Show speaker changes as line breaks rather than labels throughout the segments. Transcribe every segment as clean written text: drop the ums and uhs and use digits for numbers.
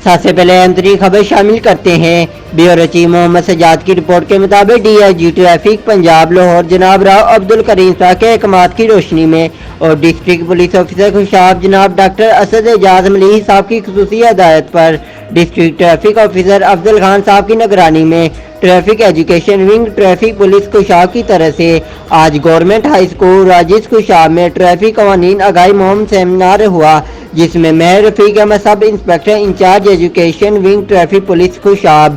سب سے پہلے اہم ترین خبر شامل کرتے ہیں۔ بیورو چیف محمد سجاد کی رپورٹ کے مطابق D I G traffic Punjab Lahore جناب راؤ عبدالکریم صاحب کے احکامات کی روشنی میں اور ڈسٹرکٹ پولیس آفیسر خوشاب جناب ڈاکٹر اسد اعجاز ملیح صاحب کی خصوصی ہدایت پر ڈسٹرکٹ ٹریفک آفیسر افضل خان صاحب کی نگرانی میں traffic education wing traffic police Khushab کی طرف سے آج گورنمنٹ ہائی اسکول راجس خوشاب میں ٹریفک قوانین آگاہی مہم سیمینار ہوا، جس میں Mehr Rafiq Ahmed sub inspector in charge education wing traffic police Khushab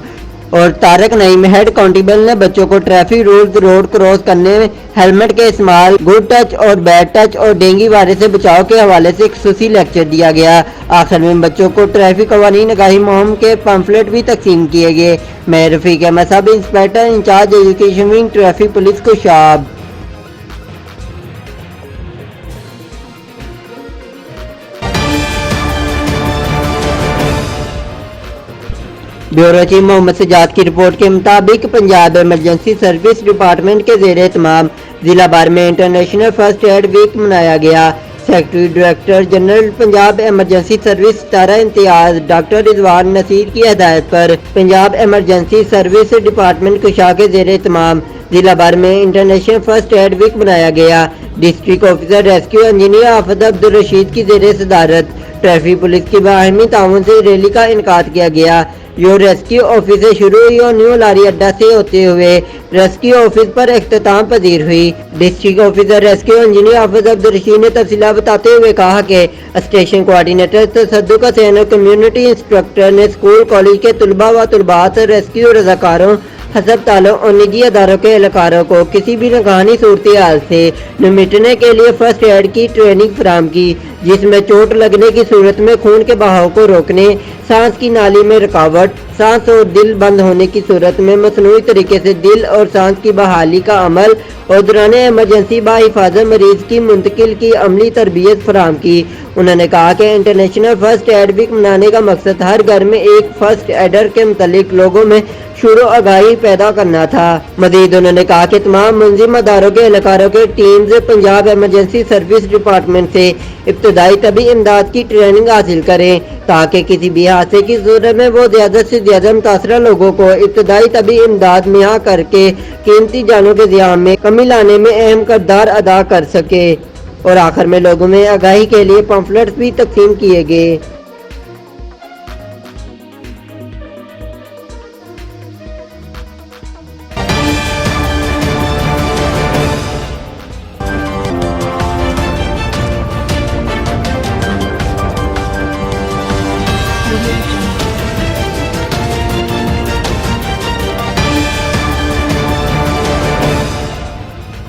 اور طارق نعیم ہیڈ کانسٹیبل نے بچوں کو ٹریفک رولز روڈ کراس کرنے میں ہیلمٹ کے استعمال، گڈ ٹچ اور بیڈ ٹچ اور ڈینگی وائرس سے بچاؤ کے حوالے سے خصوصی لیکچر دیا گیا۔ آخر میں بچوں کو ٹریفک قوانین آگاہی مہم کے پمفلٹ بھی تقسیم کیے گئے۔ Mehr Rafiq Ahmed sub inspector in charge education wing traffic police Khushab. Bureau chief Muhammad Sajjad کی رپورٹ کے مطابق پنجاب ایمرجنسی سروس ڈپارٹمنٹ کے زیر اہتمام ضلع بھر میں انٹرنیشنل فرسٹ ایڈ ویک منایا گیا۔ Secretary director general Punjab emergency service Sitara Imtiaz doctor Rizwan Naseer کی ہدایت پر پنجاب ایمرجنسی سروس ڈپارٹمنٹ کوشا کے زیر اہتمام ضلع بھر میں انٹرنیشنل فرسٹ ایڈ ویک منایا گیا۔ ڈسٹرکٹ آفیسر ریسکیو انجینئر آفت عبدالرشید کی زیر صدارت ٹریفک پولیس کی باہمی تعاون سے ریلی کا انعقاد کیا گیا۔ یہ ریسکیو آفس سے شروع ہوئی اور نیو لاری اڈا سے ہوتے ہوئے ریسکیو آفس پر اختتام پذیر ہوئی۔ ڈسٹرکٹ آفیسر ریسکیو انجینئر آفت عبدالرشید نے تفصیلات بتاتے ہوئے کہا کہ اسٹیشن کوآرڈینیٹر تصدق حسین اور کمیونٹی انسٹرکٹر نے اسکول کالج کے طلباء و طالبات ریسکیو رضاکاروں ہسپتالوں اور نجی اداروں کے اہلکاروں کو کسی بھی ناگہانی صورتحال سے نمٹنے کے لیے فرسٹ ایڈ کی ٹریننگ فراہم کی، جس میں چوٹ لگنے کی صورت میں خون کے بہاؤ کو روکنے، سانس کی نالی میں رکاوٹ، سانس اور دل بند ہونے کی صورت میں مصنوعی طریقے سے دل اور سانس کی بحالی کا عمل اور دوران ایمرجنسی بحفاظت مریض کی منتقل کی عملی تربیت فراہم کی۔ انہوں نے کہا کہ انٹرنیشنل فرسٹ ایڈ ویک منانے کا مقصد ہر گھر میں ایک فرسٹ ایڈر کے متعلق لوگوں میں شعور و آگاہی پیدا کرنا تھا۔ مزید انہوں نے کہا کہ تمام منظم اداروں کے اہلکاروں کے teams Punjab emergency service department سے ابتدائی طبی امداد کی ٹریننگ حاصل کریں تاکہ کسی بھی حادثے کی صورت میں وہ زیادہ سے زیادہ متاثرہ لوگوں کو ابتدائی طبی امداد مہیا کر کے قیمتی جانوں کے ضیاع میں کمی لانے میں اہم کردار ادا کر سکے۔ اور آخر میں لوگوں میں آگاہی کے لیے پمفلٹس بھی تقسیم کیے گئے۔